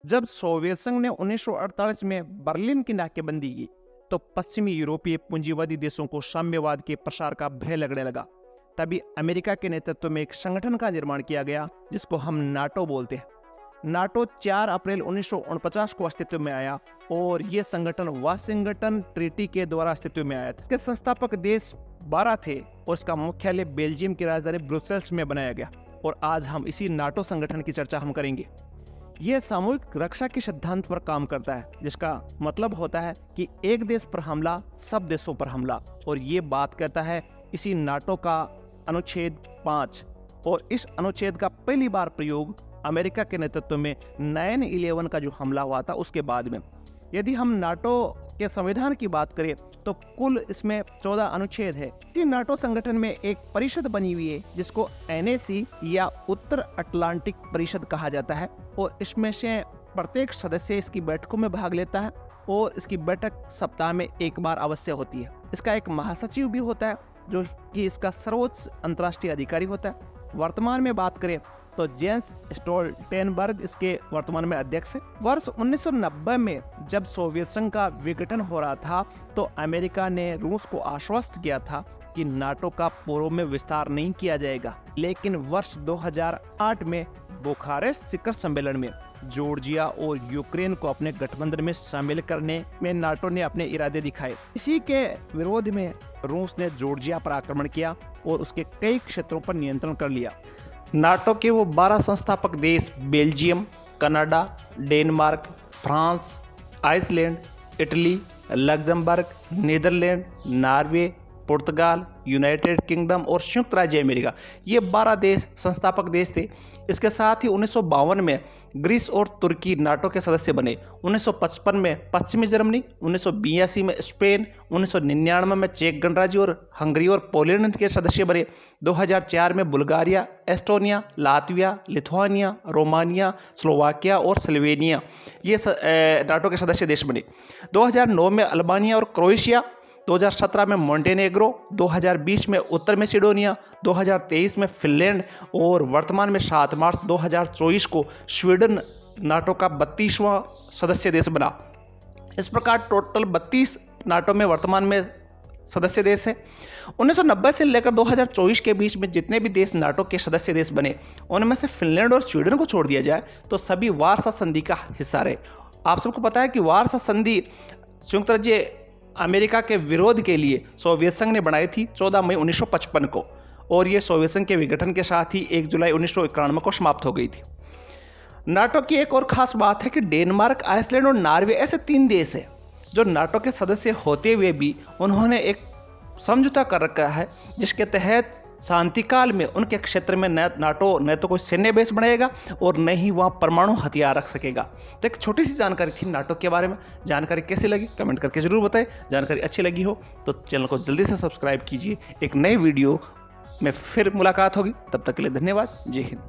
जब सोवियत संघ ने 1948 में बर्लिन की नाकेबंदी की तो पश्चिमी यूरोपीय पूंजीवादी देशों को साम्यवाद के प्रसार का भय लगने लगा। तभी अमेरिका के नेतृत्व में एक संगठन का निर्माण किया गया जिसको हम नाटो बोलते हैं। नाटो 4 अप्रैल 1949 को अस्तित्व में आया और ये संगठन वाशिंगटन ट्रीटी के द्वारा अस्तित्व में आया था। इसके संस्थापक देश 12 थे और इसका मुख्यालय बेल्जियम की राजधानी ब्रुसेल्स में बनाया गया। और आज हम इसी नाटो संगठन की चर्चा हम करेंगे। यह सामूहिक रक्षा के सिद्धांत पर काम करता है, जिसका मतलब होता है कि एक देश पर हमला सब देशों पर हमला। और ये बात कहता है इसी नाटो का अनुच्छेद 5। और इस अनुच्छेद का पहली बार प्रयोग अमेरिका के नेतृत्व में 9/11 का जो हमला हुआ था उसके बाद में। यदि हम नाटो के संविधान की बात करें तो कुल इसमें 14 अनुच्छेद है। इसी नाटो संगठन में एक परिषद बनी हुई है जिसको NAC या उत्तर अटलांटिक परिषद कहा जाता है। और इसमें से प्रत्येक सदस्य इसकी बैठकों में भाग लेता है और इसकी बैठक सप्ताह में एक बार अवश्य होती है। इसका एक महासचिव भी होता है जो कि इसका सर्वोच्च अंतर्राष्ट्रीय अधिकारी होता है। वर्तमान में बात करें तो जेंस स्टोल्टेनबर्ग इसके वर्तमान में अध्यक्ष है। वर्ष 1990 में जब सोवियत संघ का विघटन हो रहा था तो अमेरिका ने रूस को आश्वस्त किया था कि नाटो का पूर्व में विस्तार नहीं किया जाएगा। लेकिन वर्ष 2008 में बुखारेस्ट शिखर सम्मेलन में जॉर्जिया और यूक्रेन को अपने गठबंधन में शामिल करने में नाटो ने अपने इरादे दिखाए। इसी के विरोध में रूस ने जॉर्जिया पर आक्रमण किया और उसके कई क्षेत्रों पर नियंत्रण कर लिया। नाटो के वो 12 संस्थापक देश Belgium, Canada, Denmark, France, Iceland, Italy, Luxembourg, Netherland, Norway, पुर्तगाल, यूनाइटेड किंगडम और संयुक्त राज्य अमेरिका, ये 12 देश संस्थापक देश थे। इसके साथ ही 1952 में ग्रीस और तुर्की नाटो के सदस्य बने। 1955 में पश्चिमी जर्मनी, 1982 में स्पेन, 1999 में चेक गणराज्य और हंगरी और पोलैंड के सदस्य बने। 2004 में Bulgaria, Estonia, Latvia, Lithuania, Romania, Slovakia और स्लोवेनिया ये नाटो के सदस्य देश बने। 2009 में अल्बानिया और क्रोएशिया, 2017 में मोंटेनेग्रो, 2020 में उत्तर मैसेडोनिया, 2023 में फिनलैंड और वर्तमान में 7 मार्च 2024 को स्वीडन नाटो का 32वां सदस्य देश बना। इस प्रकार टोटल 32 नाटो में वर्तमान में सदस्य देश है। 1990 से लेकर 2024 के बीच में जितने भी देश नाटो के सदस्य देश बने उनमें से फिनलैंड और स्वीडन को छोड़ दिया जाए तो सभी वार्सा संधि का हिस्सा रहे। आप सबको पता है कि वार्सा संधि संयुक्त राज्य अमेरिका के विरोध के लिए सोवियत संघ ने बनाई थी 14 मई 1955 को और ये सोवियत संघ के विघटन के साथ ही 1 जुलाई 1991 को समाप्त हो गई थी। नाटो की एक और खास बात है कि डेनमार्क, आइसलैंड और नॉर्वे ऐसे 3 देश हैं जो नाटो के सदस्य होते हुए भी उन्होंने एक समझौता कर रखा है जिसके तहत शांतिकाल में उनके क्षेत्र में नाटो न तो कोई सैन्य बेस बनाएगा और न ही वहाँ परमाणु हथियार रख सकेगा। तो एक छोटी सी जानकारी थी नाटो के बारे में। जानकारी कैसी लगी कमेंट करके जरूर बताएं। जानकारी अच्छी लगी हो तो चैनल को जल्दी से सब्सक्राइब कीजिए। एक नई वीडियो में फिर मुलाकात होगी, तब तक के लिए धन्यवाद। जय हिंद।